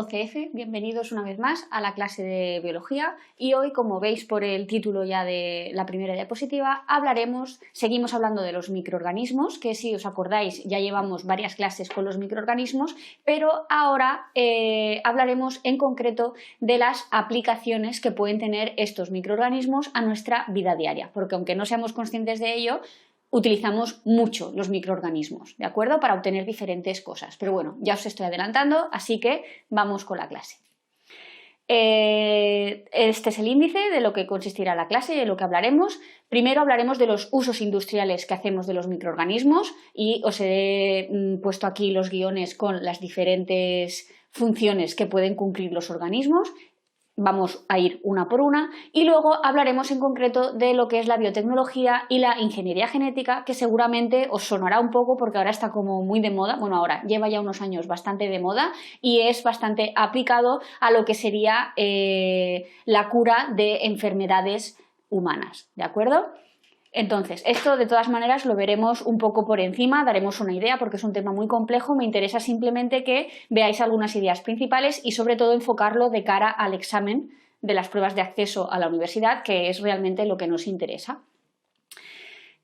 12F, bienvenidos una vez más a la clase de biología y hoy, como veis por el título ya de la primera diapositiva, seguimos hablando de los microorganismos, que si os acordáis ya llevamos varias clases con los microorganismos, pero ahora hablaremos en concreto de las aplicaciones que pueden tener estos microorganismos a nuestra vida diaria, porque aunque no seamos conscientes de ello, utilizamos mucho los microorganismos, ¿de acuerdo? Para obtener diferentes cosas. Pero bueno, ya os estoy adelantando, así que vamos con la clase. Este es el índice de lo que consistirá la clase y de lo que hablaremos. Primero hablaremos de los usos industriales que hacemos de los microorganismos y os he puesto aquí los guiones con las diferentes funciones que pueden cumplir los organismos. Vamos a ir una por una y luego hablaremos en concreto de lo que es la biotecnología y la ingeniería genética, que seguramente os sonará un poco porque ahora está como muy de moda, bueno, ahora lleva ya unos años bastante de moda y es bastante aplicado a lo que sería la cura de enfermedades humanas, ¿de acuerdo? Entonces, esto de todas maneras lo veremos un poco por encima, daremos una idea porque es un tema muy complejo, me interesa simplemente que veáis algunas ideas principales y sobre todo enfocarlo de cara al examen de las pruebas de acceso a la universidad, que es realmente lo que nos interesa.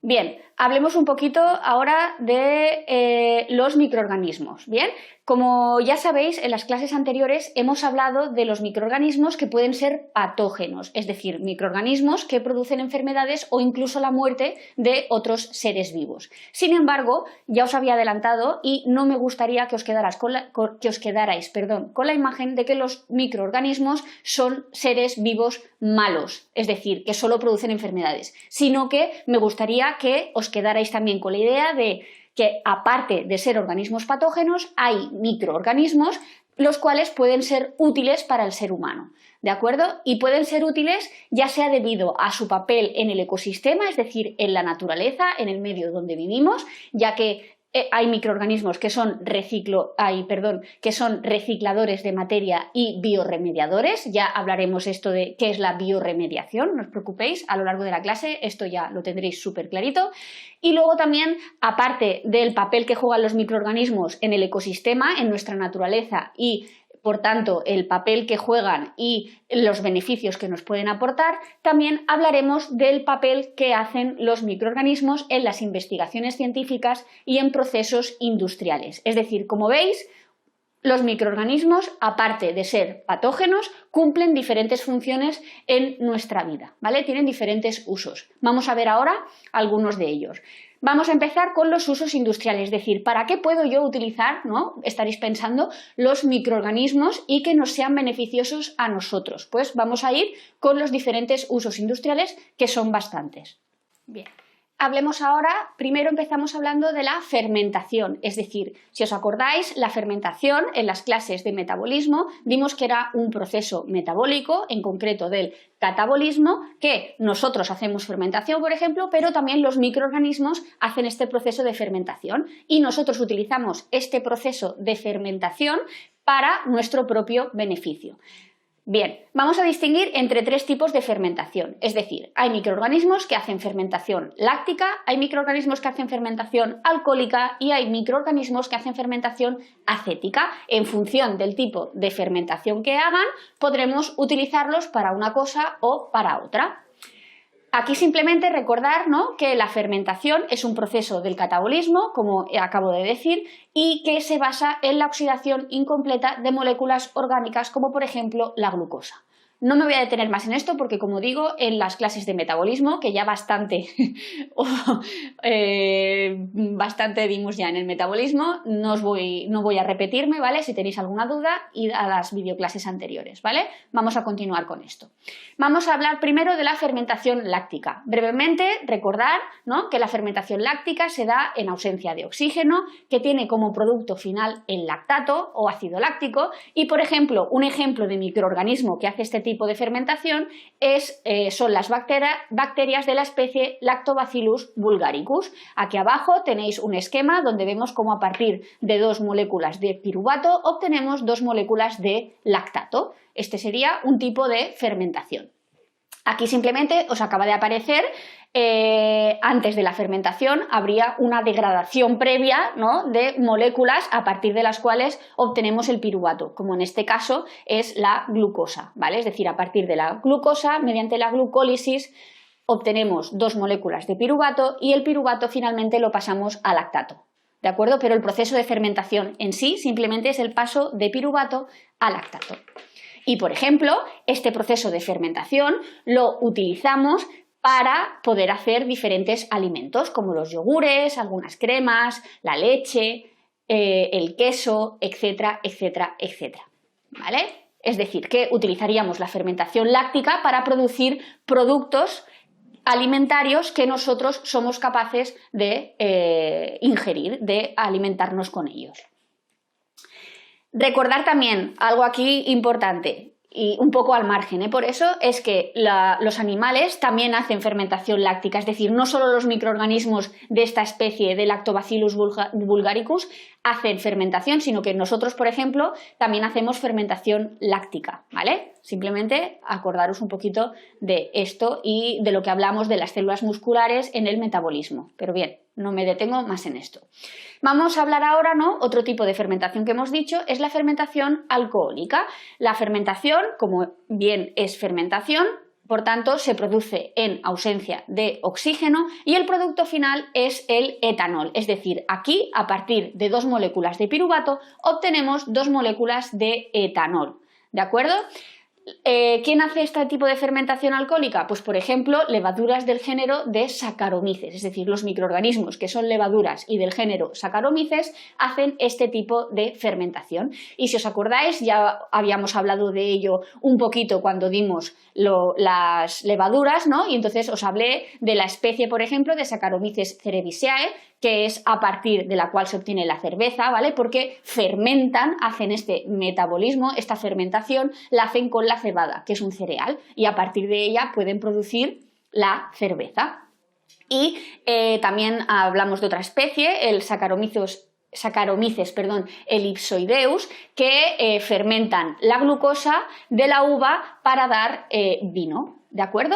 Bien, hablemos un poquito ahora de los microorganismos, ¿bien? Como ya sabéis, en las clases anteriores hemos hablado de los microorganismos que pueden ser patógenos, es decir, microorganismos que producen enfermedades o incluso la muerte de otros seres vivos. Sin embargo, ya os había adelantado y no me gustaría que os quedarais con la imagen de que los microorganismos son seres vivos malos, es decir, que solo producen enfermedades, sino que me gustaría que os quedarais también con la idea de que aparte de ser organismos patógenos, hay microorganismos los cuales pueden ser útiles para el ser humano, ¿de acuerdo? Y pueden ser útiles ya sea debido a su papel en el ecosistema, es decir, en la naturaleza, en el medio donde vivimos, ya que hay microorganismos que son recicladores de materia y bioremediadores. Ya hablaremos esto de qué es la bioremediación, no os preocupéis, a lo largo de la clase esto ya lo tendréis súper clarito. Y luego también, aparte del papel que juegan los microorganismos en el ecosistema, en nuestra naturaleza y por tanto el papel que juegan y los beneficios que nos pueden aportar, también hablaremos del papel que hacen los microorganismos en las investigaciones científicas y en procesos industriales. Es decir, como veis, los microorganismos, aparte de ser patógenos, cumplen diferentes funciones en nuestra vida, ¿vale? Tienen diferentes usos. Vamos a ver ahora algunos de ellos. Vamos a empezar con los usos industriales, es decir, ¿para qué puedo yo utilizar, ¿no? Estaréis pensando, los microorganismos y que nos sean beneficiosos a nosotros? Pues vamos a ir con los diferentes usos industriales, que son bastantes. Bien. Hablemos ahora, primero empezamos hablando de la fermentación, es decir, si os acordáis, la fermentación en las clases de metabolismo vimos que era un proceso metabólico, en concreto del catabolismo, que nosotros hacemos fermentación, por ejemplo, pero también los microorganismos hacen este proceso de fermentación y nosotros utilizamos este proceso de fermentación para nuestro propio beneficio. Bien, vamos a distinguir entre tres tipos de fermentación, es decir, hay microorganismos que hacen fermentación láctica, hay microorganismos que hacen fermentación alcohólica y hay microorganismos que hacen fermentación acética. En función del tipo de fermentación que hagan, podremos utilizarlos para una cosa o para otra. Aquí simplemente recordar, ¿no?, que la fermentación es un proceso del catabolismo, como acabo de decir, y que se basa en la oxidación incompleta de moléculas orgánicas como por ejemplo la glucosa. No me voy a detener más en esto porque, como digo, en las clases de metabolismo, que ya bastante dimos ya en el metabolismo, no voy a repetirme, ¿vale? Si tenéis alguna duda, id a las videoclases anteriores, ¿vale? Vamos a continuar con esto. Vamos a hablar primero de la fermentación láctica. Brevemente, recordar, ¿no?, que la fermentación láctica se da en ausencia de oxígeno, que tiene como producto final el lactato o ácido láctico y, por ejemplo, un ejemplo de microorganismo que hace este tipo de fermentación son las bacterias de la especie Lactobacillus bulgaricus. Aquí abajo tenéis un esquema donde vemos cómo a partir de 2 moléculas de piruvato obtenemos 2 moléculas de lactato. Este sería un tipo de fermentación. Aquí simplemente os acaba de aparecer, antes de la fermentación habría una degradación previa, ¿no?, de moléculas a partir de las cuales obtenemos el piruvato, como en este caso es la glucosa, ¿vale? Es decir, a partir de la glucosa, mediante la glucólisis, obtenemos 2 moléculas de piruvato y el piruvato finalmente lo pasamos a lactato, ¿de acuerdo? Pero el proceso de fermentación en sí simplemente es el paso de piruvato a lactato. Y, por ejemplo, este proceso de fermentación lo utilizamos para poder hacer diferentes alimentos, como los yogures, algunas cremas, la leche, el queso, etcétera, etcétera, etcétera, ¿vale? Es decir, que utilizaríamos la fermentación láctica para producir productos alimentarios que nosotros somos capaces de ingerir, de alimentarnos con ellos. Recordar también algo aquí importante y un poco al margen, por eso es que los animales también hacen fermentación láctica, es decir, no solo los microorganismos de esta especie de Lactobacillus bulgaricus hacen fermentación, sino que nosotros, por ejemplo, también hacemos fermentación láctica, ¿vale? Simplemente acordaros un poquito de esto y de lo que hablamos de las células musculares en el metabolismo, pero bien, no me detengo más en esto. Vamos a hablar ahora, ¿no?, otro tipo de fermentación que hemos dicho es la fermentación alcohólica. La fermentación, como bien es fermentación, por tanto, se produce en ausencia de oxígeno y el producto final es el etanol. Es decir, aquí, a partir de 2 moléculas de piruvato, obtenemos 2 moléculas de etanol. ¿De acuerdo? ¿Quién hace este tipo de fermentación alcohólica? Pues, por ejemplo, levaduras del género de Saccharomyces, es decir, los microorganismos que son levaduras y del género Saccharomyces hacen este tipo de fermentación. Y si os acordáis, ya habíamos hablado de ello un poquito cuando dimos las levaduras, ¿no? Y entonces os hablé de la especie, por ejemplo, de Saccharomyces cerevisiae, que es a partir de la cual se obtiene la cerveza, ¿vale? Porque fermentan, hacen este metabolismo, esta fermentación, la hacen con la cebada, que es un cereal, y a partir de ella pueden producir la cerveza. Y también hablamos de otra especie, el Saccharomyces ellipsoideus, que fermentan la glucosa de la uva para dar vino, ¿de acuerdo?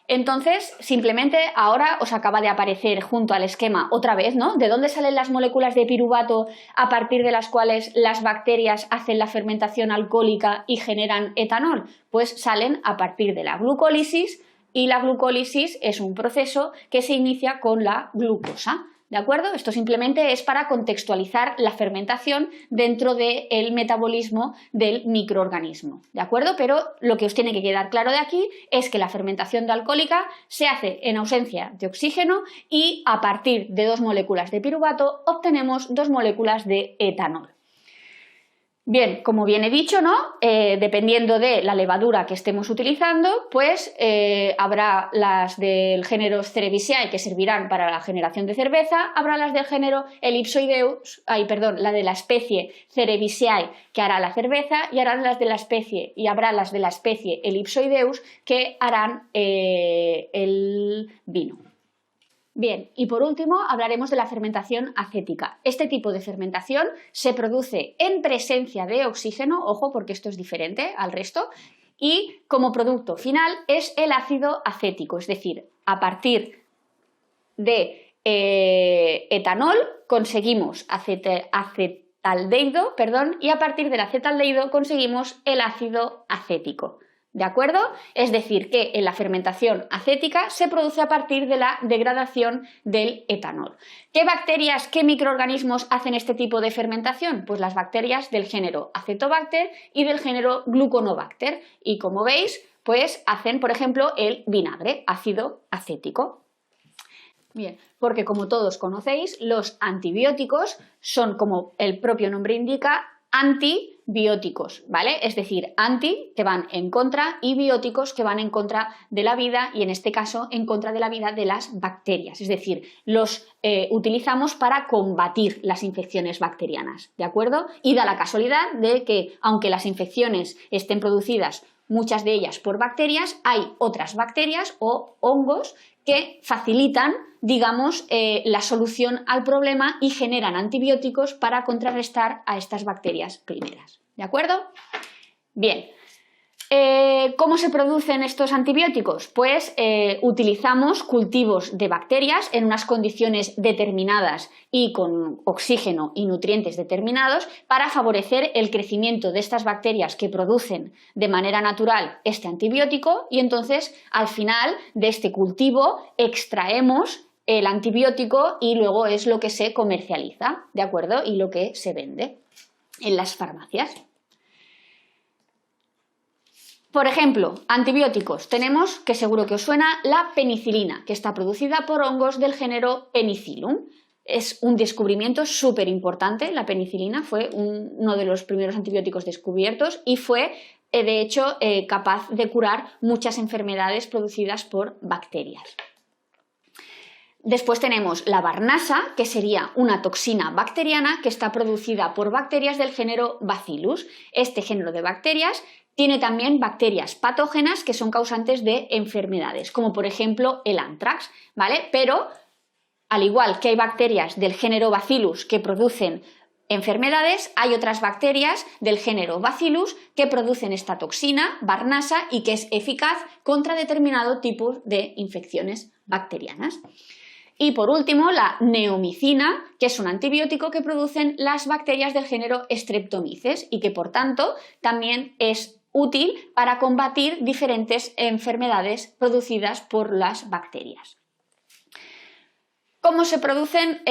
Entonces, simplemente ahora os acaba de aparecer junto al esquema otra vez, ¿no?, de dónde salen las moléculas de piruvato a partir de las cuales las bacterias hacen la fermentación alcohólica y generan etanol. Pues salen a partir de la glucólisis, y la glucólisis es un proceso que se inicia con la glucosa. ¿De acuerdo? Esto simplemente es para contextualizar la fermentación dentro del metabolismo del microorganismo, ¿de acuerdo? Pero lo que os tiene que quedar claro de aquí es que la fermentación alcohólica se hace en ausencia de oxígeno y a partir de 2 moléculas de piruvato obtenemos 2 moléculas de etanol. Bien, como bien he dicho, ¿no?, dependiendo de la levadura que estemos utilizando, pues habrá las del género Cerevisiae que servirán para la generación de cerveza, habrá las del género Ellipsoideus, la de la especie Cerevisiae que hará la cerveza y habrá las de la especie Ellipsoideus que harán el vino. Bien, y por último hablaremos de la fermentación acética. Este tipo de fermentación se produce en presencia de oxígeno, ojo porque esto es diferente al resto, y como producto final es el ácido acético, es decir, a partir de etanol conseguimos acetaldehído, y a partir del acetaldehído conseguimos el ácido acético. ¿De acuerdo? Es decir, que en la fermentación acética se produce a partir de la degradación del etanol. ¿Qué bacterias, qué microorganismos hacen este tipo de fermentación? Pues las bacterias del género Acetobacter y del género Gluconobacter. Y como veis, pues hacen, por ejemplo, el vinagre, ácido acético. Bien, porque como todos conocéis, los antibióticos son, como el propio nombre indica, antibióticos, ¿vale? Es decir, anti que van en contra y bióticos que van en contra de la vida y en este caso en contra de la vida de las bacterias, es decir, los utilizamos para combatir las infecciones bacterianas, ¿de acuerdo? Y da la casualidad de que aunque las infecciones estén producidas muchas de ellas por bacterias, hay otras bacterias o hongos que facilitan, digamos, la solución al problema y generan antibióticos para contrarrestar a estas bacterias primeras. ¿De acuerdo? Bien. ¿Cómo se producen estos antibióticos? Pues utilizamos cultivos de bacterias en unas condiciones determinadas y con oxígeno y nutrientes determinados para favorecer el crecimiento de estas bacterias que producen de manera natural este antibiótico, y entonces al final de este cultivo extraemos el antibiótico y luego es lo que se comercializa, ¿de acuerdo? Y lo que se vende en las farmacias. Por ejemplo, antibióticos. Tenemos, que seguro que os suena, la penicilina, que está producida por hongos del género Penicillium. Es un descubrimiento súper importante. La penicilina fue uno de los primeros antibióticos descubiertos y fue, de hecho, capaz de curar muchas enfermedades producidas por bacterias. Después tenemos la Barnasa, que sería una toxina bacteriana que está producida por bacterias del género Bacillus. Este género de bacterias tiene también bacterias patógenas que son causantes de enfermedades, como por ejemplo el anthrax, ¿vale? Pero, al igual que hay bacterias del género Bacillus que producen enfermedades, hay otras bacterias del género Bacillus que producen esta toxina, Barnasa, y que es eficaz contra determinado tipo de infecciones bacterianas. Y por último, la neomicina, que es un antibiótico que producen las bacterias del género Streptomyces y que por tanto también es útil para combatir diferentes enfermedades producidas por las bacterias. ¿Cómo se producen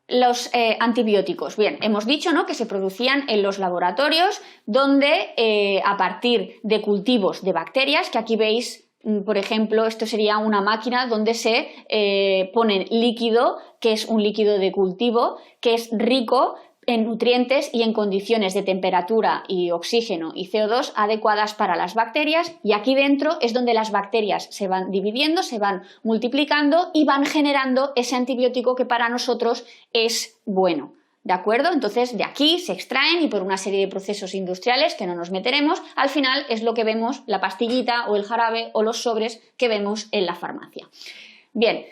los antibióticos? Bien, hemos dicho, ¿no?, que se producían en los laboratorios donde a partir de cultivos de bacterias, que aquí veis. Por ejemplo, esto sería una máquina donde se pone líquido, que es un líquido de cultivo, que es rico en nutrientes y en condiciones de temperatura y oxígeno y CO2 adecuadas para las bacterias, y aquí dentro es donde las bacterias se van dividiendo, se van multiplicando y van generando ese antibiótico que para nosotros es bueno. ¿De acuerdo? Entonces de aquí se extraen y por una serie de procesos industriales que no nos meteremos, al final es lo que vemos, la pastillita o el jarabe o los sobres que vemos en la farmacia. Bien,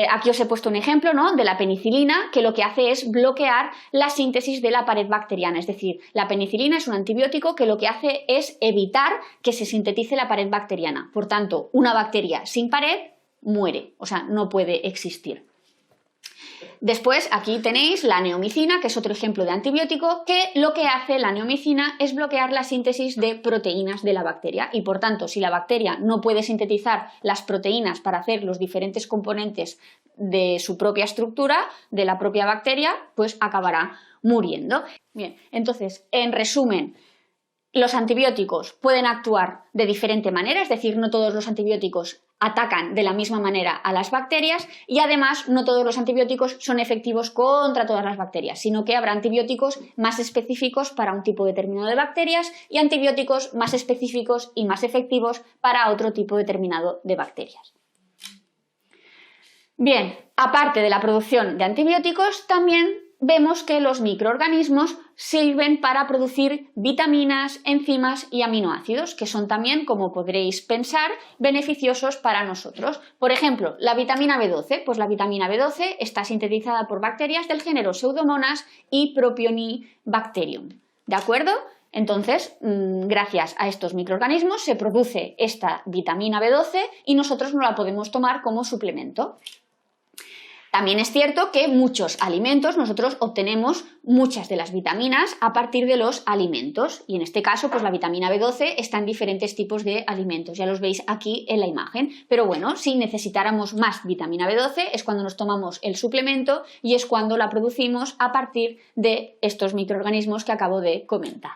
aquí os he puesto un ejemplo, ¿no?, de la penicilina, que lo que hace es bloquear la síntesis de la pared bacteriana, es decir, la penicilina es un antibiótico que lo que hace es evitar que se sintetice la pared bacteriana. Por tanto, una bacteria sin pared muere, o sea, no puede existir. Después aquí tenéis la neomicina, que es otro ejemplo de antibiótico, que lo que hace la neomicina es bloquear la síntesis de proteínas de la bacteria y por tanto si la bacteria no puede sintetizar las proteínas para hacer los diferentes componentes de su propia estructura, de la propia bacteria, pues acabará muriendo. Bien, entonces, en resumen, los antibióticos pueden actuar de diferente manera, es decir, no todos los antibióticos atacan de la misma manera a las bacterias y además no todos los antibióticos son efectivos contra todas las bacterias, sino que habrá antibióticos más específicos para un tipo determinado de bacterias y antibióticos más específicos y más efectivos para otro tipo determinado de bacterias. Bien, aparte de la producción de antibióticos, también vemos que los microorganismos sirven para producir vitaminas, enzimas y aminoácidos, que son también, como podréis pensar, beneficiosos para nosotros. Por ejemplo, la vitamina B12, pues la vitamina B12 está sintetizada por bacterias del género Pseudomonas y Propionibacterium, ¿de acuerdo? Entonces, gracias a estos microorganismos se produce esta vitamina B12 y nosotros no la podemos tomar como suplemento. También es cierto que muchos alimentos, nosotros obtenemos muchas de las vitaminas a partir de los alimentos y en este caso pues la vitamina B12 está en diferentes tipos de alimentos, ya los veis aquí en la imagen, pero bueno, si necesitáramos más vitamina B12 es cuando nos tomamos el suplemento y es cuando la producimos a partir de estos microorganismos que acabo de comentar.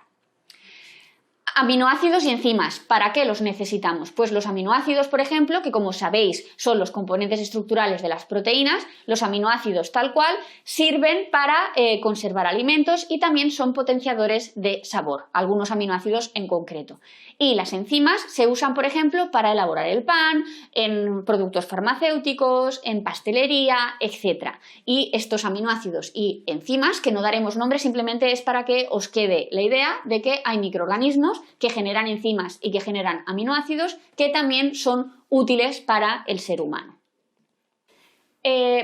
Aminoácidos y enzimas, ¿para qué los necesitamos? Pues los aminoácidos, por ejemplo, que como sabéis son los componentes estructurales de las proteínas, los aminoácidos tal cual sirven para conservar alimentos y también son potenciadores de sabor, algunos aminoácidos en concreto. Y las enzimas se usan, por ejemplo, para elaborar el pan, en productos farmacéuticos, en pastelería, etc. Y estos aminoácidos y enzimas, que no daremos nombre, simplemente es para que os quede la idea de que hay microorganismos que generan enzimas y que generan aminoácidos que también son útiles para el ser humano.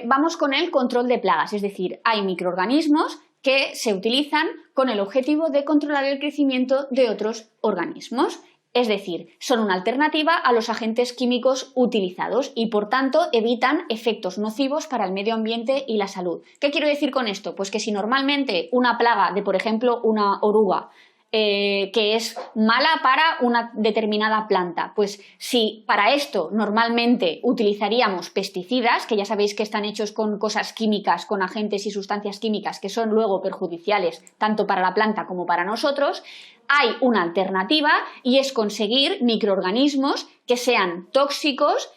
Vamos con el control de plagas, es decir, hay microorganismos que se utilizan con el objetivo de controlar el crecimiento de otros organismos. Es decir, son una alternativa a los agentes químicos utilizados y, por tanto, evitan efectos nocivos para el medio ambiente y la salud. ¿Qué quiero decir con esto? Pues que si normalmente una plaga de, por ejemplo, una oruga, que es mala para una determinada planta, pues si para esto normalmente utilizaríamos pesticidas, que ya sabéis que están hechos con cosas químicas, con agentes y sustancias químicas que son luego perjudiciales tanto para la planta como para nosotros, hay una alternativa y es conseguir microorganismos que sean tóxicos,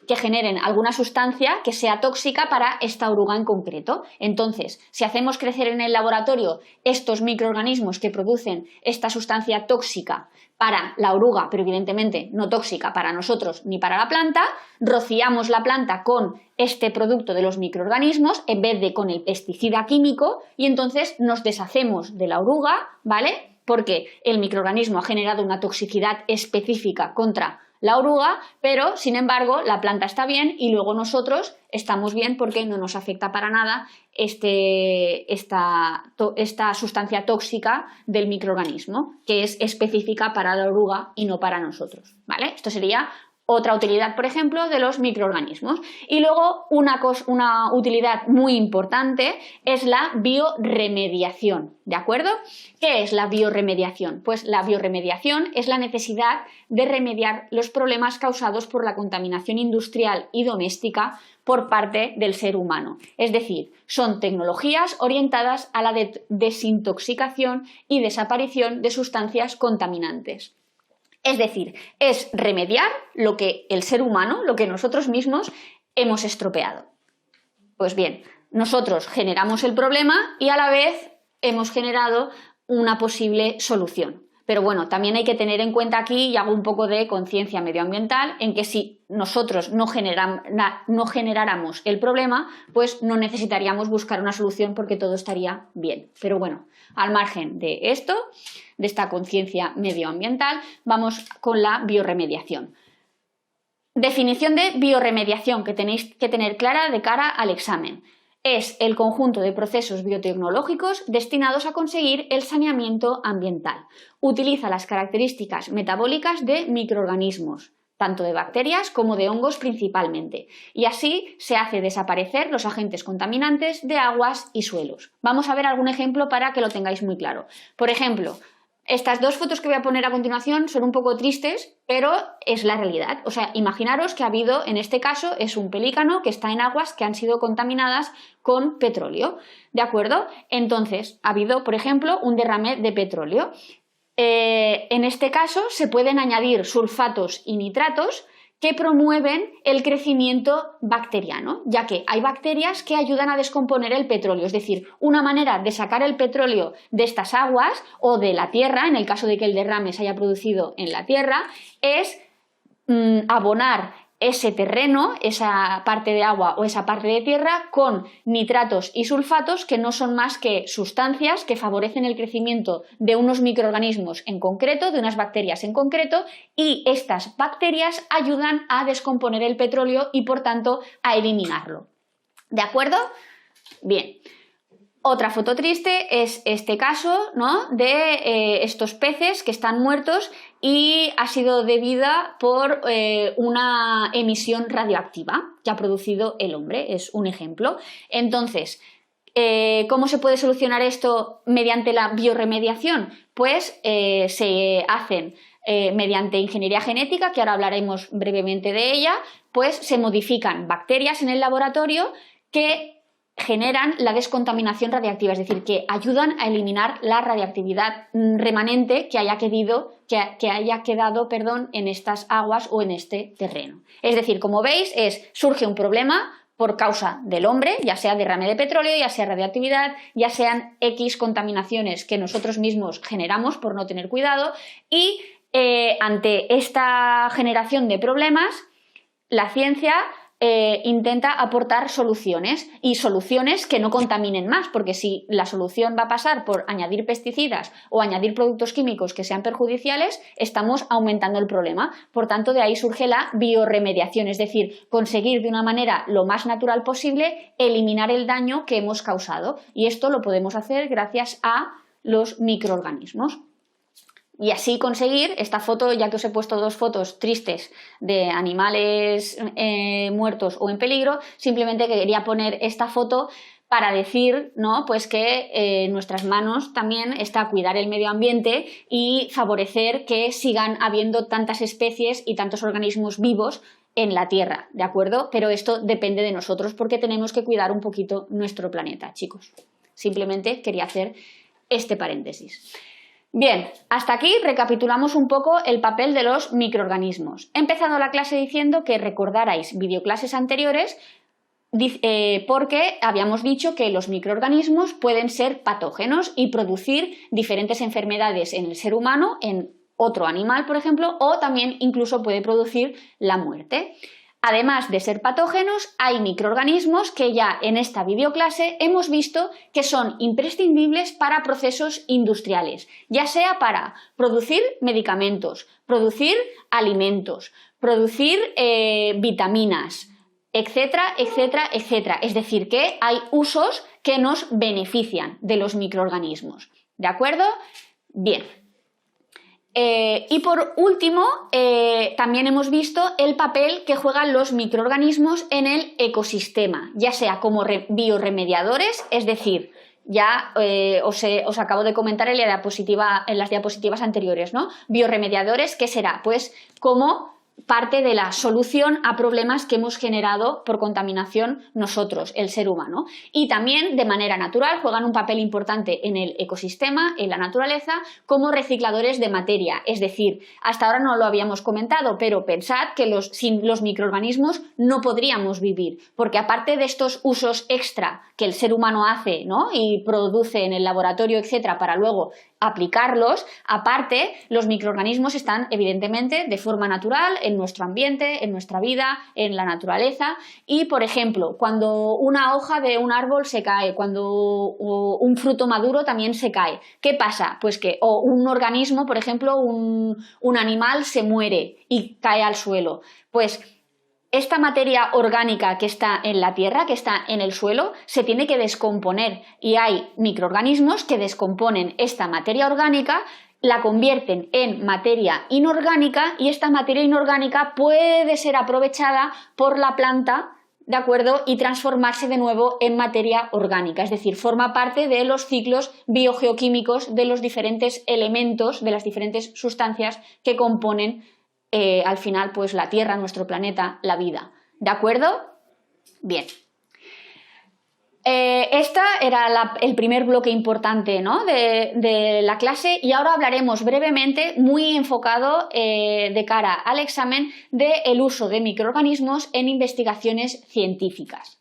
que generen alguna sustancia que sea tóxica para esta oruga en concreto. Entonces, si hacemos crecer en el laboratorio estos microorganismos que producen esta sustancia tóxica para la oruga, pero evidentemente no tóxica para nosotros ni para la planta, rociamos la planta con este producto de los microorganismos en vez de con el pesticida químico y entonces nos deshacemos de la oruga, ¿vale? Porque el microorganismo ha generado una toxicidad específica contra la oruga, pero sin embargo la planta está bien y luego nosotros estamos bien porque no nos afecta para nada esta sustancia tóxica del microorganismo, que es específica para la oruga y no para nosotros, ¿vale? Esto sería otra utilidad, por ejemplo, de los microorganismos. Y luego una utilidad muy importante es la bioremediación, ¿de acuerdo? ¿Qué es la bioremediación? Pues la bioremediación es la necesidad de remediar los problemas causados por la contaminación industrial y doméstica por parte del ser humano. Es decir, son tecnologías orientadas a la desintoxicación y desaparición de sustancias contaminantes. Es decir, es remediar lo que el ser humano, lo que nosotros mismos hemos estropeado. Pues bien, nosotros generamos el problema y a la vez hemos generado una posible solución. Pero bueno, también hay que tener en cuenta aquí, y hago un poco de conciencia medioambiental, en que si nosotros no generáramos el problema, pues no necesitaríamos buscar una solución porque todo estaría bien. Pero bueno, al margen de esto, de esta conciencia medioambiental, vamos con la bioremediación. Definición de bioremediación que tenéis que tener clara de cara al examen. Es el conjunto de procesos biotecnológicos destinados a conseguir el saneamiento ambiental. Utiliza las características metabólicas de microorganismos, tanto de bacterias como de hongos principalmente, y así se hace desaparecer los agentes contaminantes de aguas y suelos. Vamos a ver algún ejemplo para que lo tengáis muy claro. Por ejemplo, estas dos fotos que voy a poner a continuación son un poco tristes, pero es la realidad. O sea, imaginaros que ha habido, en este caso, es un pelícano que está en aguas que han sido contaminadas con petróleo, ¿de acuerdo? Entonces, ha habido, por ejemplo, un derrame de petróleo. En este caso, se pueden añadir sulfatos y nitratos que promueven el crecimiento bacteriano, ya que hay bacterias que ayudan a descomponer el petróleo. Es decir, una manera de sacar el petróleo de estas aguas o de la tierra, en el caso de que el derrame se haya producido en la tierra, es abonar ese terreno, esa parte de agua o esa parte de tierra con nitratos y sulfatos que no son más que sustancias que favorecen el crecimiento de unos microorganismos en concreto, de unas bacterias en concreto, y estas bacterias ayudan a descomponer el petróleo y por tanto a eliminarlo. ¿De acuerdo? Bien. Otra foto triste es este caso, ¿no?, de estos peces que están muertos y ha sido debida por una emisión radioactiva que ha producido el hombre, es un ejemplo. Entonces, ¿cómo se puede solucionar esto mediante la bioremediación? Pues se hacen mediante ingeniería genética, que ahora hablaremos brevemente de ella, pues se modifican bacterias en el laboratorio que generan la descontaminación radiactiva, es decir, que ayudan a eliminar la radiactividad remanente que haya quedado en estas aguas o en este terreno. Es decir, como veis, surge un problema por causa del hombre, ya sea derrame de petróleo, ya sea radiactividad, ya sean X contaminaciones que nosotros mismos generamos por no tener cuidado, y ante esta generación de problemas, la ciencia intenta aportar soluciones y soluciones que no contaminen más, porque si la solución va a pasar por añadir pesticidas o añadir productos químicos que sean perjudiciales, estamos aumentando el problema. Por tanto, de ahí surge la biorremediación, es decir, conseguir de una manera lo más natural posible eliminar el daño que hemos causado. Y esto lo podemos hacer gracias a los microorganismos. Y así conseguir esta foto, ya que os he puesto dos fotos tristes de animales muertos o en peligro, simplemente quería poner esta foto para decir, ¿no?, pues que en nuestras manos también está cuidar el medio ambiente y favorecer que sigan habiendo tantas especies y tantos organismos vivos en la Tierra, ¿de acuerdo? Pero esto depende de nosotros porque tenemos que cuidar un poquito nuestro planeta, chicos. Simplemente quería hacer este paréntesis. Bien, hasta aquí recapitulamos un poco el papel de los microorganismos. He empezado la clase diciendo que recordarais videoclases anteriores porque habíamos dicho que los microorganismos pueden ser patógenos y producir diferentes enfermedades en el ser humano, en otro animal, por ejemplo, o también incluso puede producir la muerte. Además de ser patógenos, hay microorganismos que ya en esta videoclase hemos visto que son imprescindibles para procesos industriales, ya sea para producir medicamentos, producir alimentos, producir vitaminas, etcétera, etcétera, etcétera. Es decir, que hay usos que nos benefician de los microorganismos. ¿De acuerdo? Bien. Y por último, también hemos visto el papel que juegan los microorganismos en el ecosistema, ya sea como biorremediadores, es decir, ya os acabo de comentar en las diapositivas anteriores, ¿no? Biorremediadores, ¿qué será? Pues como parte de la solución a problemas que hemos generado por contaminación nosotros, el ser humano. Y también de manera natural juegan un papel importante en el ecosistema, en la naturaleza, como recicladores de materia. Es decir, hasta ahora no lo habíamos comentado, pero pensad que sin los microorganismos no podríamos vivir, porque aparte de estos usos extra que el ser humano hace, ¿no?, y produce en el laboratorio, etcétera, para luego aplicarlos, aparte los microorganismos están evidentemente de forma natural en nuestro ambiente, en nuestra vida, en la naturaleza y, por ejemplo, cuando una hoja de un árbol se cae, cuando un fruto maduro también se cae, ¿qué pasa? Pues que un organismo, por ejemplo, un animal se muere y cae al suelo, pues esta materia orgánica que está en la tierra, que está en el suelo, se tiene que descomponer y hay microorganismos que descomponen esta materia orgánica, la convierten en materia inorgánica y esta materia inorgánica puede ser aprovechada por la planta, ¿de acuerdo?, y transformarse de nuevo en materia orgánica, es decir, forma parte de los ciclos biogeoquímicos de los diferentes elementos, de las diferentes sustancias que componen al final, pues la Tierra, nuestro planeta, la vida. ¿De acuerdo? Bien. Esta era el primer bloque importante, ¿no?, de la clase y ahora hablaremos brevemente, muy enfocado de cara al examen, del uso de microorganismos en investigaciones científicas.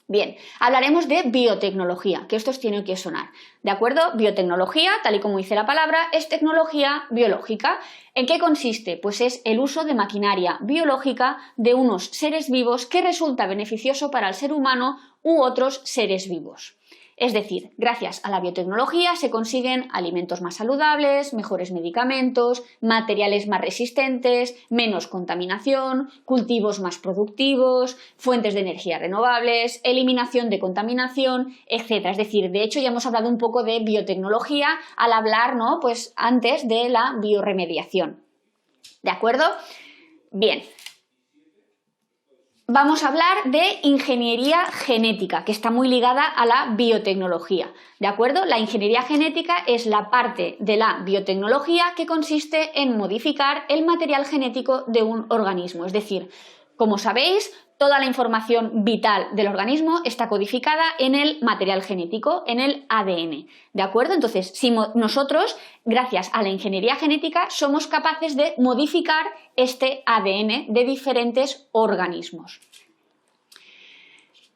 Bien, hablaremos de biotecnología, que esto os tiene que sonar, ¿de acuerdo? Biotecnología, tal y como dice la palabra, es tecnología biológica. ¿En qué consiste? Pues es el uso de maquinaria biológica de unos seres vivos que resulta beneficioso para el ser humano u otros seres vivos. Es decir, gracias a la biotecnología se consiguen alimentos más saludables, mejores medicamentos, materiales más resistentes, menos contaminación, cultivos más productivos, fuentes de energía renovables, eliminación de contaminación, etc. Es decir, de hecho ya hemos hablado un poco de biotecnología al hablar, ¿no?, pues antes de la biorremediación. ¿De acuerdo? Bien. Vamos a hablar de ingeniería genética, que está muy ligada a la biotecnología, ¿de acuerdo? La ingeniería genética es la parte de la biotecnología que consiste en modificar el material genético de un organismo, es decir, como sabéis, toda la información vital del organismo está codificada en el material genético, en el ADN, ¿de acuerdo? Entonces, si nosotros, gracias a la ingeniería genética, somos capaces de modificar este ADN de diferentes organismos.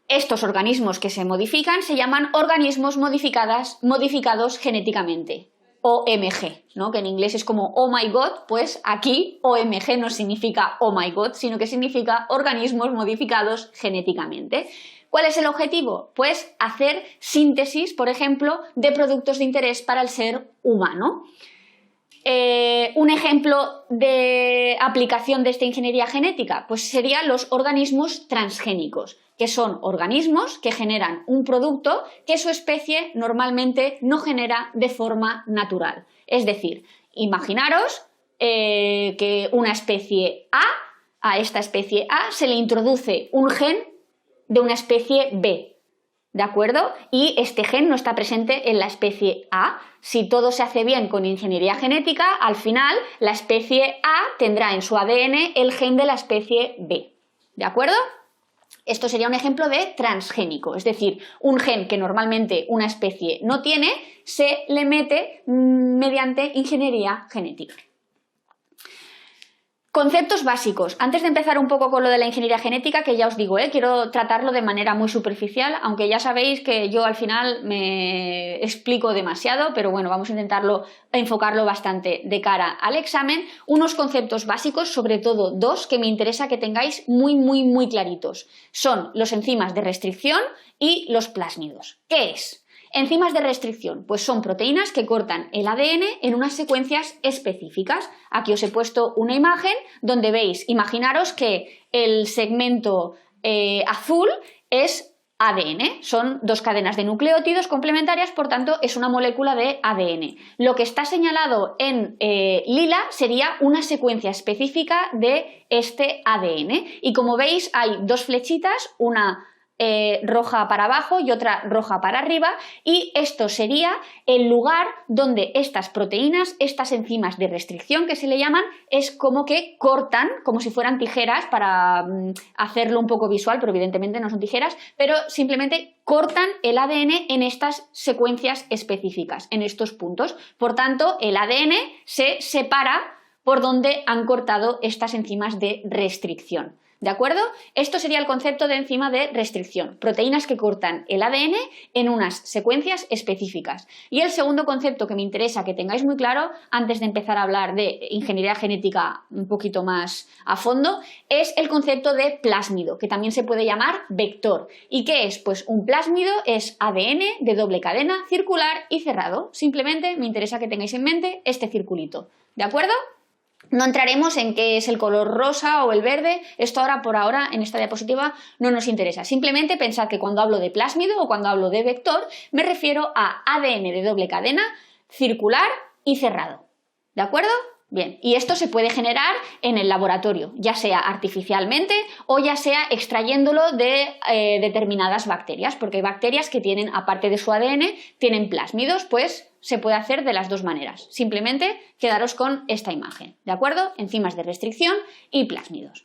Estos organismos que se modifican se llaman organismos modificados genéticamente. OMG, ¿no? Que en inglés es como oh my god, pues aquí OMG no significa oh my god, sino que significa organismos modificados genéticamente. ¿Cuál es el objetivo? Pues hacer síntesis, por ejemplo, de productos de interés para el ser humano. Un ejemplo de aplicación de esta ingeniería genética pues serían los organismos transgénicos, que son organismos que generan un producto que su especie normalmente no genera de forma natural. Es decir, imaginaros que una especie a esta especie A se le introduce un gen de una especie B, ¿de acuerdo? Y este gen no está presente en la especie A. Si todo se hace bien con ingeniería genética, al final la especie A tendrá en su ADN el gen de la especie B, ¿de acuerdo? Esto sería un ejemplo de transgénico, es decir, un gen que normalmente una especie no tiene, se le mete mediante ingeniería genética. Conceptos básicos. Antes de empezar un poco con lo de la ingeniería genética, que ya os digo, quiero tratarlo de manera muy superficial, aunque ya sabéis que yo al final me explico demasiado, pero bueno, vamos a intentarlo enfocarlo bastante de cara al examen. Unos conceptos básicos, sobre todo dos, que me interesa que tengáis muy claritos. Son los enzimas de restricción y los plásmidos. ¿Qué es? Enzimas de restricción, pues son proteínas que cortan el ADN en unas secuencias específicas. Aquí os he puesto una imagen donde veis, imaginaros que el segmento azul es ADN, son dos cadenas de nucleótidos complementarias, por tanto es una molécula de ADN. Lo que está señalado en lila sería una secuencia específica de este ADN y como veis hay dos flechitas, una roja para abajo y otra roja para arriba, y esto sería el lugar donde estas proteínas, estas enzimas de restricción que se le llaman, es como que cortan, como si fueran tijeras para hacerlo un poco visual, pero evidentemente no son tijeras, pero simplemente cortan el ADN en estas secuencias específicas, en estos puntos. Por tanto, el ADN se separa por donde han cortado estas enzimas de restricción. ¿De acuerdo? Esto sería el concepto de enzima de restricción, proteínas que cortan el ADN en unas secuencias específicas. Y el segundo concepto que me interesa que tengáis muy claro, antes de empezar a hablar de ingeniería genética un poquito más a fondo, es el concepto de plásmido, que también se puede llamar vector. ¿Y qué es? Pues un plásmido es ADN de doble cadena, circular y cerrado. Simplemente me interesa que tengáis en mente este circulito. ¿De acuerdo? No entraremos en qué es el color rosa o el verde, esto ahora por ahora en esta diapositiva no nos interesa. Simplemente pensad que cuando hablo de plásmido o cuando hablo de vector me refiero a ADN de doble cadena, circular y cerrado. ¿De acuerdo? Bien, y esto se puede generar en el laboratorio, ya sea artificialmente o ya sea extrayéndolo de determinadas bacterias, porque hay bacterias que tienen, aparte de su ADN, tienen plásmidos, pues se puede hacer de las dos maneras. Simplemente quedaros con esta imagen, ¿de acuerdo? Enzimas de restricción y plásmidos.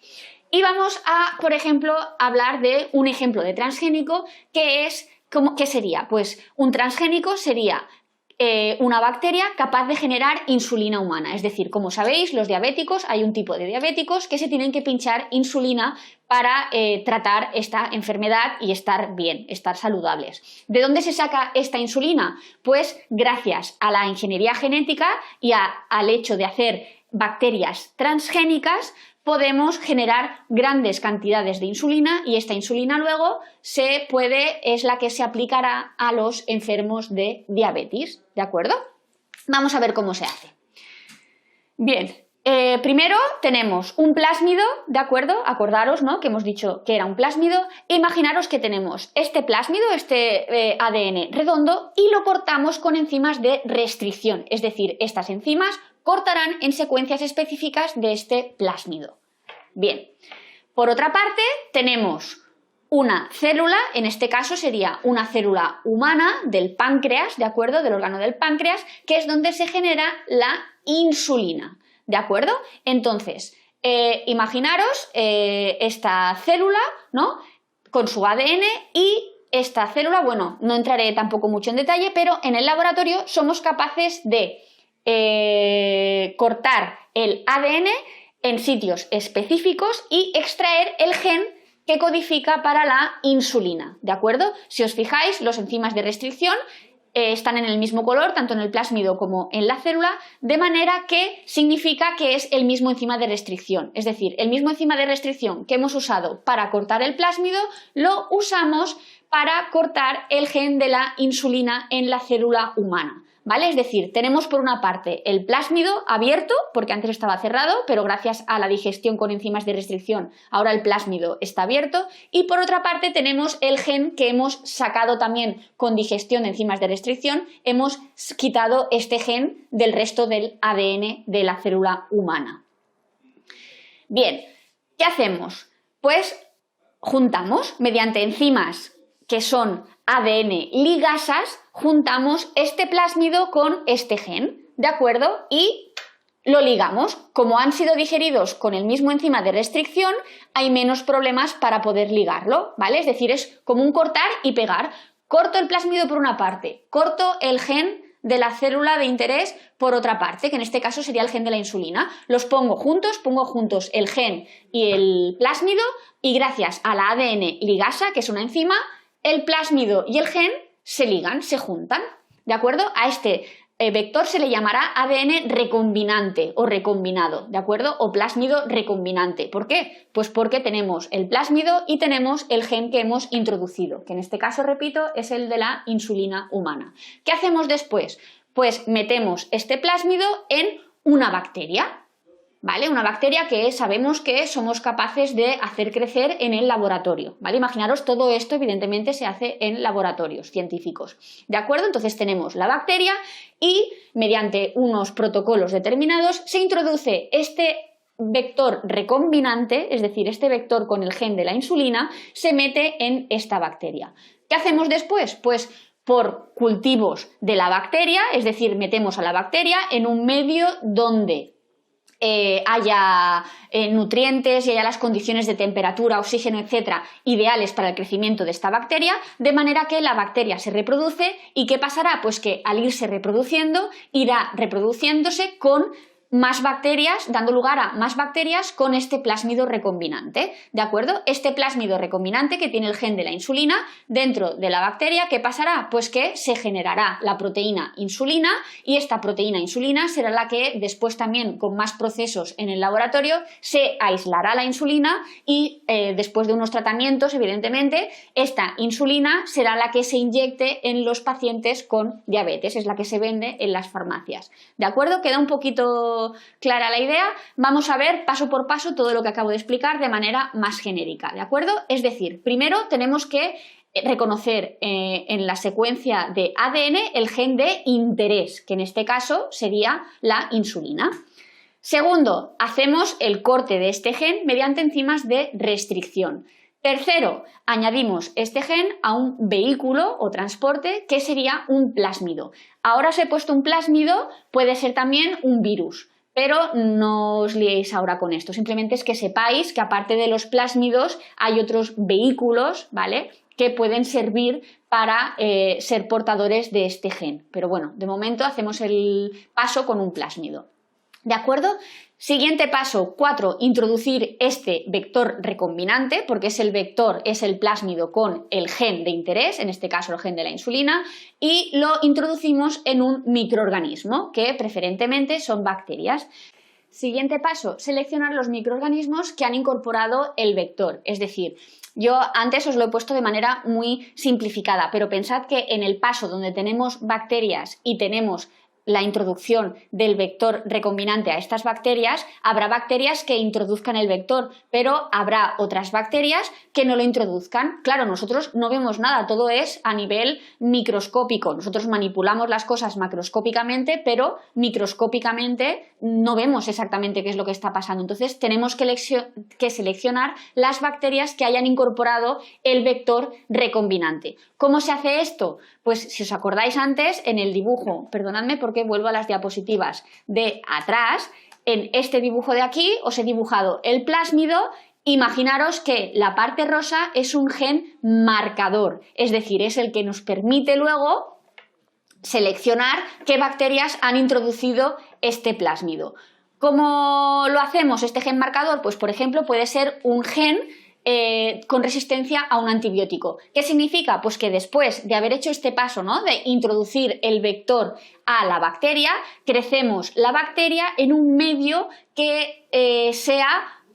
Y vamos a, por ejemplo, hablar de un ejemplo de transgénico que es, ¿qué sería? Pues un transgénico sería una bacteria capaz de generar insulina humana. Es decir, como sabéis, los diabéticos, hay un tipo de diabéticos que se tienen que pinchar insulina para tratar esta enfermedad y estar bien, estar saludables. ¿De dónde se saca esta insulina? Pues gracias a la ingeniería genética y al hecho de hacer bacterias transgénicas, podemos generar grandes cantidades de insulina y esta insulina luego es la que se aplicará a los enfermos de diabetes, ¿de acuerdo? Vamos a ver cómo se hace. Bien, primero tenemos un plásmido, ¿de acuerdo? Acordaros, ¿no?, que hemos dicho que era un plásmido. Imaginaros que tenemos este plásmido, este ADN redondo, y lo cortamos con enzimas de restricción, es decir, estas enzimas cortarán en secuencias específicas de este plásmido. Bien, por otra parte tenemos una célula, en este caso sería una célula humana del páncreas, ¿de acuerdo?, del órgano del páncreas, que es donde se genera la insulina, ¿de acuerdo? Entonces, imaginaros esta célula, ¿no?, con su ADN y esta célula, bueno, no entraré tampoco mucho en detalle, pero en el laboratorio somos capaces de cortar el ADN en sitios específicos y extraer el gen que codifica para la insulina, ¿de acuerdo? Si os fijáis, los enzimas de restricción están en el mismo color, tanto en el plásmido como en la célula, de manera que significa que es el mismo enzima de restricción. Es decir, el mismo enzima de restricción que hemos usado para cortar el plásmido, lo usamos para cortar el gen de la insulina en la célula humana. ¿Vale? Es decir, tenemos por una parte el plásmido abierto, porque antes estaba cerrado, pero gracias a la digestión con enzimas de restricción ahora el plásmido está abierto, y por otra parte tenemos el gen que hemos sacado también con digestión de enzimas de restricción, hemos quitado este gen del resto del ADN de la célula humana. Bien, ¿qué hacemos? Pues juntamos mediante enzimas que son ADN ligasas, juntamos este plásmido con este gen, ¿de acuerdo? Y lo ligamos. Como han sido digeridos con el mismo enzima de restricción, hay menos problemas para poder ligarlo, ¿vale? Es decir, es como un cortar y pegar. Corto el plásmido por una parte, corto el gen de la célula de interés por otra parte, que en este caso sería el gen de la insulina. Los pongo juntos el gen y el plásmido, y gracias a la ADN ligasa, que es una enzima, el plásmido y el gen se ligan, se juntan, ¿de acuerdo? A este vector se le llamará ADN recombinante o recombinado, ¿de acuerdo? O plásmido recombinante. ¿Por qué? Pues porque tenemos el plásmido y tenemos el gen que hemos introducido, que en este caso, repito, es el de la insulina humana. ¿Qué hacemos después? Pues metemos este plásmido en una bacteria, ¿vale? Una bacteria que sabemos que somos capaces de hacer crecer en el laboratorio, ¿vale? Imaginaros, todo esto evidentemente se hace en laboratorios científicos, ¿de acuerdo? Entonces tenemos la bacteria y mediante unos protocolos determinados se introduce este vector recombinante, es decir, este vector con el gen de la insulina, se mete en esta bacteria. ¿Qué hacemos después? Pues por cultivos de la bacteria, es decir, metemos a la bacteria en un medio donde haya nutrientes y haya las condiciones de temperatura, oxígeno, etcétera, ideales para el crecimiento de esta bacteria, de manera que la bacteria se reproduce. ¿Y qué pasará? Pues que al irse reproduciendo, irá reproduciéndose con más bacterias, dando lugar a más bacterias con este plásmido recombinante, ¿de acuerdo? Este plásmido recombinante que tiene el gen de la insulina dentro de la bacteria, ¿qué pasará? Pues que se generará la proteína insulina, y esta proteína insulina será la que después también, con más procesos en el laboratorio, se aislará la insulina y después de unos tratamientos, evidentemente, esta insulina será la que se inyecte en los pacientes con diabetes, es la que se vende en las farmacias, ¿de acuerdo? Queda un poquito clara la idea. Vamos a ver paso por paso todo lo que acabo de explicar de manera más genérica, ¿de acuerdo? Es decir, primero tenemos que reconocer en la secuencia de ADN el gen de interés, que en este caso sería la insulina. Segundo, hacemos el corte de este gen mediante enzimas de restricción. Tercero, añadimos este gen a un vehículo o transporte que sería un plásmido. Ahora os he puesto un plásmido, puede ser también un virus, pero no os liéis ahora con esto. Simplemente es que sepáis que aparte de los plásmidos hay otros vehículos, ¿vale?, que pueden servir para ser portadores de este gen. Pero bueno, de momento hacemos el paso con un plásmido. ¿De acuerdo? Siguiente paso, 4, introducir este vector recombinante, porque es el vector, es el plásmido con el gen de interés, en este caso el gen de la insulina, y lo introducimos en un microorganismo, que preferentemente son bacterias. Siguiente paso, seleccionar los microorganismos que han incorporado el vector, es decir, yo antes os lo he puesto de manera muy simplificada, pero pensad que en el paso donde tenemos bacterias y tenemos la introducción del vector recombinante a estas bacterias, habrá bacterias que introduzcan el vector, pero habrá otras bacterias que no lo introduzcan. Claro, nosotros no vemos nada, todo es a nivel microscópico. Nosotros manipulamos las cosas macroscópicamente, pero microscópicamente no vemos exactamente qué es lo que está pasando. Entonces tenemos que seleccionar las bacterias que hayan incorporado el vector recombinante. ¿Cómo se hace esto? Pues si os acordáis antes, en el dibujo, perdonadme porque vuelvo a las diapositivas de atrás, en este dibujo de aquí os he dibujado el plásmido. Imaginaros que la parte rosa es un gen marcador, es decir, es el que nos permite luego seleccionar qué bacterias han introducido este plásmido. ¿Cómo lo hacemos este gen marcador? Pues por ejemplo puede ser un gen con resistencia a un antibiótico. ¿Qué significa? Pues que después de haber hecho este paso, ¿no?, de introducir el vector a la bacteria, crecemos la bacteria en un medio que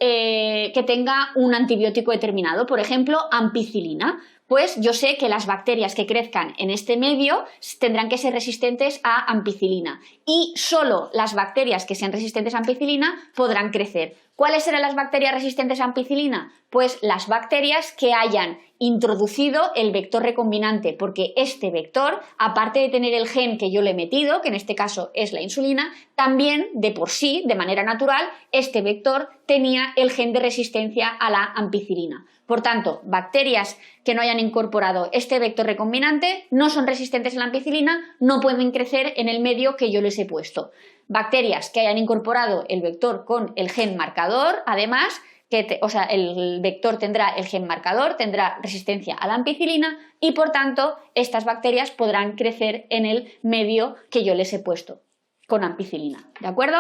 que tenga un antibiótico determinado, por ejemplo, ampicilina. Pues yo sé que las bacterias que crezcan en este medio tendrán que ser resistentes a ampicilina y solo las bacterias que sean resistentes a ampicilina podrán crecer. ¿Cuáles serán las bacterias resistentes a ampicilina? Pues las bacterias que hayan introducido el vector recombinante, porque este vector, aparte de tener el gen que yo le he metido, que en este caso es la insulina, también de por sí, de manera natural, este vector tenía el gen de resistencia a la ampicilina. Por tanto, bacterias que no hayan incorporado este vector recombinante no son resistentes a la ampicilina, no pueden crecer en el medio que yo les he puesto. Bacterias que hayan incorporado el vector con el gen marcador, además, el vector tendrá el gen marcador, tendrá resistencia a la ampicilina y, por tanto, estas bacterias podrán crecer en el medio que yo les he puesto con ampicilina. ¿De acuerdo?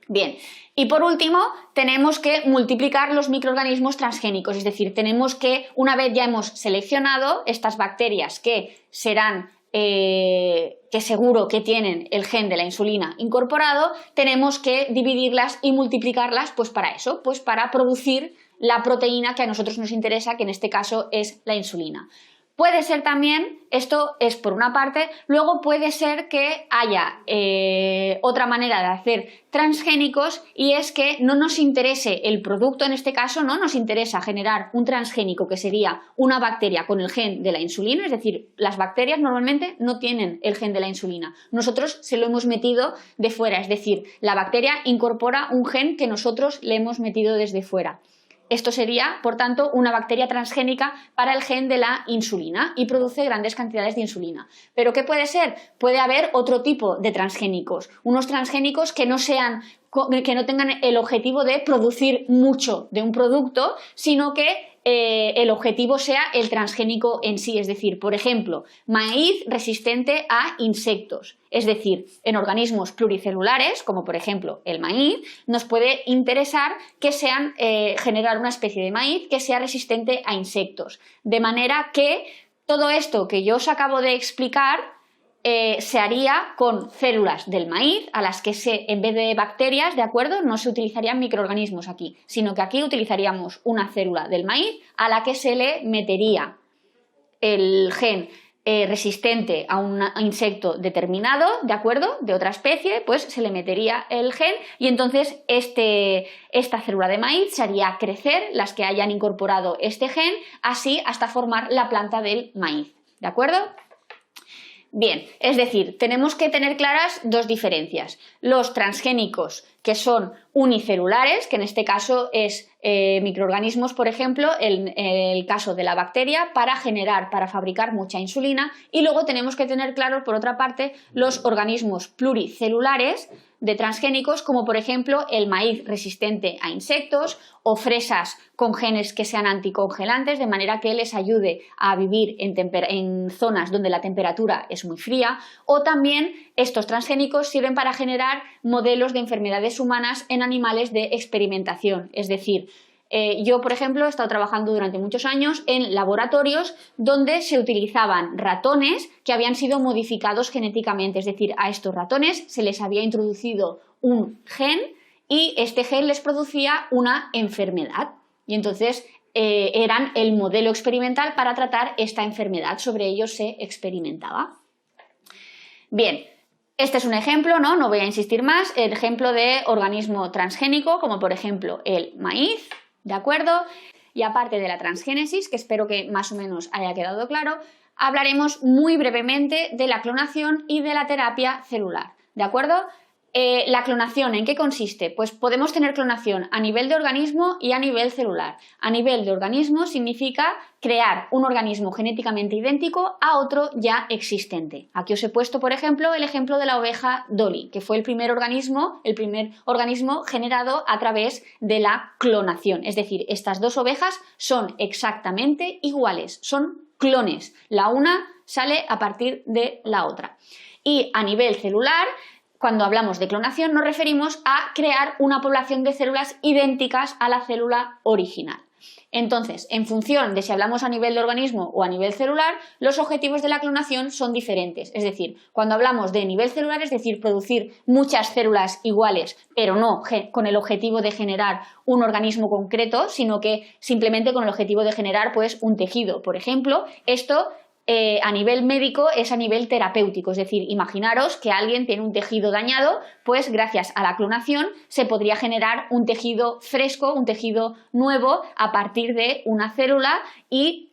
Bien, y por último tenemos que multiplicar los microorganismos transgénicos, es decir, tenemos que, una vez ya hemos seleccionado estas bacterias que serán, que seguro que tienen el gen de la insulina incorporado, tenemos que dividirlas y multiplicarlas, pues para eso, pues para producir la proteína que a nosotros nos interesa, que en este caso es la insulina. Puede ser también, esto es por una parte, luego puede ser que haya otra manera de hacer transgénicos y es que no nos interese el producto, en este caso no nos interesa generar un transgénico que sería una bacteria con el gen de la insulina, es decir, las bacterias normalmente no tienen el gen de la insulina, nosotros se lo hemos metido de fuera, es decir, la bacteria incorpora un gen que nosotros le hemos metido desde fuera. Esto sería, por tanto, una bacteria transgénica para el gen de la insulina y produce grandes cantidades de insulina. ¿Pero qué puede ser? Puede haber otro tipo de transgénicos, unos transgénicos que no tengan el objetivo de producir mucho de un producto, sino que el objetivo sea el transgénico en sí, es decir, por ejemplo, maíz resistente a insectos, es decir, en organismos pluricelulares, como por ejemplo el maíz, nos puede interesar que generar una especie de maíz que sea resistente a insectos, de manera que todo esto que yo os acabo de explicar se haría con células del maíz a las que en vez de bacterias, ¿de acuerdo? No se utilizarían microorganismos aquí, sino que aquí utilizaríamos una célula del maíz a la que se le metería el gen resistente a un insecto determinado, ¿de acuerdo? De otra especie, pues se le metería el gen y entonces esta célula de maíz se haría crecer las que hayan incorporado este gen, así hasta formar la planta del maíz, ¿de acuerdo? Bien, es decir, tenemos que tener claras dos diferencias. Los transgénicos que son unicelulares, que en este caso es microorganismos, por ejemplo, en el caso de la bacteria, para fabricar mucha insulina, y luego tenemos que tener claros, por otra parte, los organismos pluricelulares de transgénicos, como por ejemplo el maíz resistente a insectos o fresas con genes que sean anticongelantes, de manera que les ayude a vivir en zonas donde la temperatura es muy fría, o también estos transgénicos sirven para generar modelos de enfermedades humanas en animales de experimentación, es decir, yo, por ejemplo, he estado trabajando durante muchos años en laboratorios donde se utilizaban ratones que habían sido modificados genéticamente, es decir, a estos ratones se les había introducido un gen y este gen les producía una enfermedad y entonces eran el modelo experimental para tratar esta enfermedad, sobre ellos se experimentaba. Bien. Este es un ejemplo, no voy a insistir más, el ejemplo de organismo transgénico, como por ejemplo el maíz, ¿de acuerdo? Y aparte de la transgénesis, que espero que más o menos haya quedado claro, hablaremos muy brevemente de la clonación y de la terapia celular, ¿de acuerdo? La clonación, ¿en qué consiste? Pues podemos tener clonación a nivel de organismo y a nivel celular. A nivel de organismo significa crear un organismo genéticamente idéntico a otro ya existente. Aquí os he puesto, por ejemplo, el ejemplo de la oveja Dolly, que fue el primer organismo generado a través de la clonación. Es decir, estas dos ovejas son exactamente iguales, son clones. La una sale a partir de la otra. Y a nivel celular, cuando hablamos de clonación nos referimos a crear una población de células idénticas a la célula original. Entonces, en función de si hablamos a nivel de organismo o a nivel celular, los objetivos de la clonación son diferentes. Es decir, cuando hablamos de nivel celular, es decir, producir muchas células iguales, pero no con el objetivo de generar un organismo concreto, sino que simplemente con el objetivo de generar pues, un tejido. Por ejemplo, esto a nivel médico es a nivel terapéutico, es decir, imaginaros que alguien tiene un tejido dañado, pues gracias a la clonación se podría generar un tejido fresco, un tejido nuevo a partir de una célula y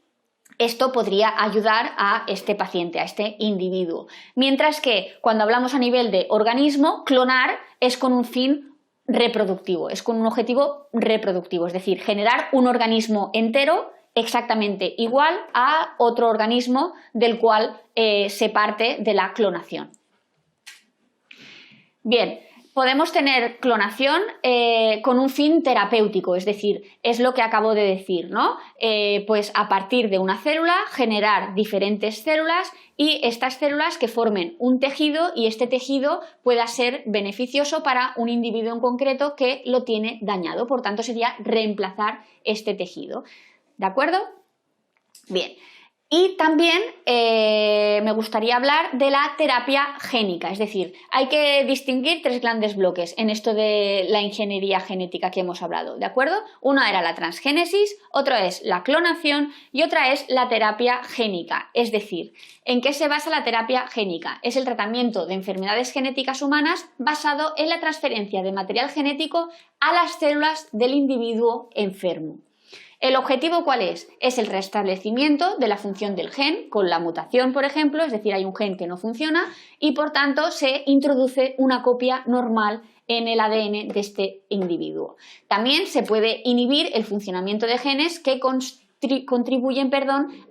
esto podría ayudar a este paciente, a este individuo. Mientras que cuando hablamos a nivel de organismo, clonar es con un fin reproductivo, es con un objetivo reproductivo, es decir, generar un organismo entero exactamente igual a otro organismo del cual se parte de la clonación. Bien, podemos tener clonación con un fin terapéutico, es decir, es lo que acabo de decir, ¿no? Pues a partir de una célula generar diferentes células y estas células que formen un tejido y este tejido pueda ser beneficioso para un individuo en concreto que lo tiene dañado, por tanto sería reemplazar este tejido. ¿De acuerdo? Bien. Y también me gustaría hablar de la terapia génica, es decir, hay que distinguir tres grandes bloques en esto de la ingeniería genética que hemos hablado, ¿de acuerdo? Una era la transgénesis, otra es la clonación y otra es la terapia génica, es decir, ¿en qué se basa la terapia génica? Es el tratamiento de enfermedades genéticas humanas basado en la transferencia de material genético a las células del individuo enfermo. ¿El objetivo cuál es? Es el restablecimiento de la función del gen con la mutación, por ejemplo, es decir, hay un gen que no funciona y por tanto se introduce una copia normal en el ADN de este individuo. También se puede inhibir el funcionamiento de genes que contribuyen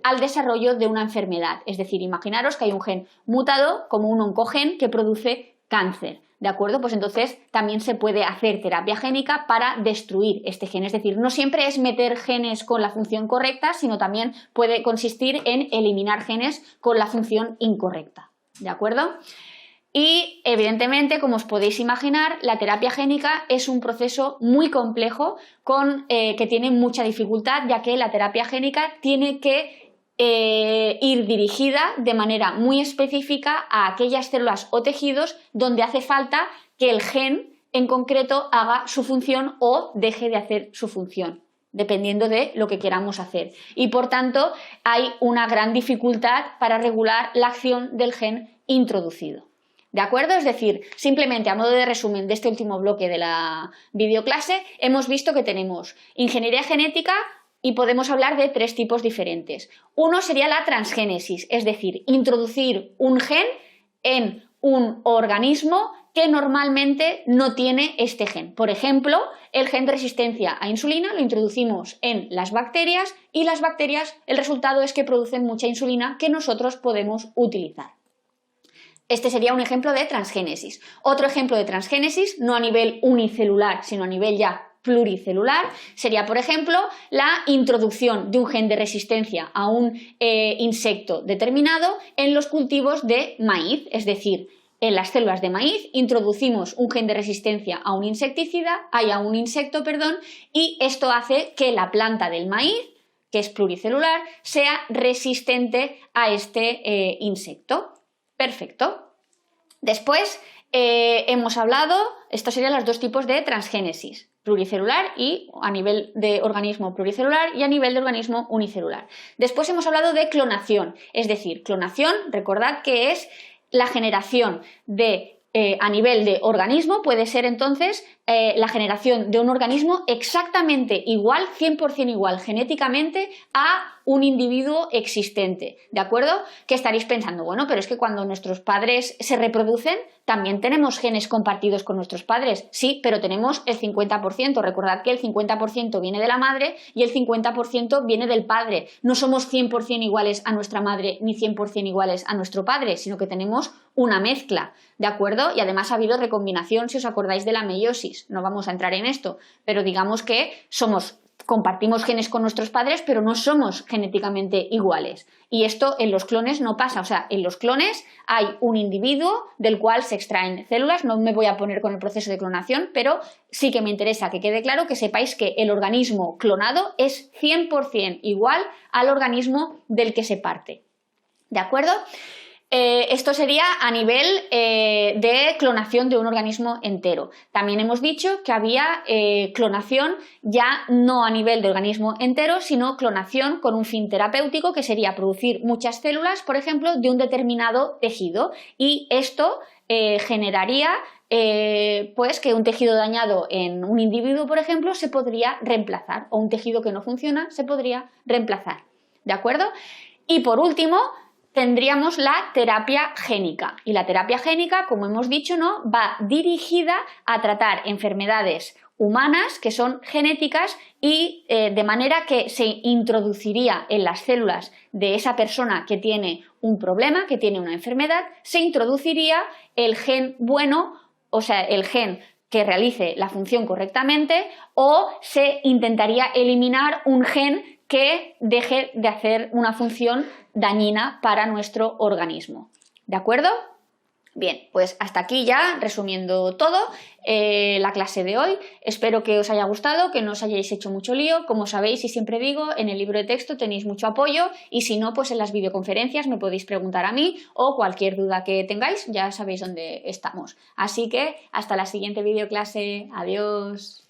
al desarrollo de una enfermedad. Es decir, imaginaros que hay un gen mutado como un oncogen que produce cáncer. ¿De acuerdo? Pues entonces también se puede hacer terapia génica para destruir este gen. Es decir, no siempre es meter genes con la función correcta, sino también puede consistir en eliminar genes con la función incorrecta. ¿De acuerdo? Y evidentemente, como os podéis imaginar, la terapia génica es un proceso muy complejo que tiene mucha dificultad, ya que la terapia génica tiene que ir dirigida de manera muy específica a aquellas células o tejidos donde hace falta que el gen en concreto haga su función o deje de hacer su función, dependiendo de lo que queramos hacer. Y por tanto hay una gran dificultad para regular la acción del gen introducido. ¿De acuerdo? Es decir, simplemente a modo de resumen de este último bloque de la videoclase, hemos visto que tenemos ingeniería genética y podemos hablar de tres tipos diferentes. Uno sería la transgénesis, es decir, introducir un gen en un organismo que normalmente no tiene este gen. Por ejemplo, el gen de resistencia a insulina lo introducimos en las bacterias y las bacterias, el resultado es que producen mucha insulina que nosotros podemos utilizar. Este sería un ejemplo de transgénesis. Otro ejemplo de transgénesis, no a nivel unicelular, sino a nivel ya pluricelular, sería, por ejemplo, la introducción de un gen de resistencia a un insecto determinado en los cultivos de maíz, es decir, en las células de maíz introducimos un gen de resistencia a un insecto, y esto hace que la planta del maíz, que es pluricelular, sea resistente a este insecto. Perfecto. Después hemos hablado, estos serían los dos tipos de transgénesis, pluricelular y a nivel de organismo pluricelular y a nivel de organismo unicelular. Después hemos hablado de clonación, es decir, clonación, recordad que es la generación de a nivel de organismo, puede ser entonces la generación de un organismo exactamente igual, 100% igual genéticamente a un individuo existente, ¿de acuerdo? Que estaréis pensando, bueno, pero es que cuando nuestros padres se reproducen, también tenemos genes compartidos con nuestros padres, sí, pero tenemos el 50%, recordad que el 50% viene de la madre y el 50% viene del padre, no somos 100% iguales a nuestra madre ni 100% iguales a nuestro padre, sino que tenemos una mezcla, ¿de acuerdo? Y además ha habido recombinación, si os acordáis de la meiosis, no vamos a entrar en esto, pero digamos que somos compartimos genes con nuestros padres, pero no somos genéticamente iguales. Y esto en los clones no pasa. O sea, en los clones hay un individuo del cual se extraen células. No me voy a poner con el proceso de clonación, pero sí que me interesa que quede claro que sepáis que el organismo clonado es 100% igual al organismo del que se parte. ¿De acuerdo? Esto sería a nivel de clonación de un organismo entero. También hemos dicho que había clonación ya no a nivel de organismo entero, sino clonación con un fin terapéutico, que sería producir muchas células, por ejemplo, de un determinado tejido. Y esto generaría pues que un tejido dañado en un individuo, por ejemplo, se podría reemplazar, o un tejido que no funciona se podría reemplazar. ¿De acuerdo? Y por último, tendríamos la terapia génica. Y la terapia génica, como hemos dicho, ¿no?, va dirigida a tratar enfermedades humanas que son genéticas y de manera que se introduciría en las células de esa persona que tiene un problema, que tiene una enfermedad, se introduciría el gen bueno, o sea, el gen que realice la función correctamente, o se intentaría eliminar un gen que deje de hacer una función dañina para nuestro organismo. ¿De acuerdo? Bien, pues hasta aquí ya, resumiendo todo, la clase de hoy. Espero que os haya gustado, que no os hayáis hecho mucho lío. Como sabéis y siempre digo, en el libro de texto tenéis mucho apoyo y si no, pues en las videoconferencias me podéis preguntar a mí o cualquier duda que tengáis, ya sabéis dónde estamos. Así que hasta la siguiente videoclase. Adiós.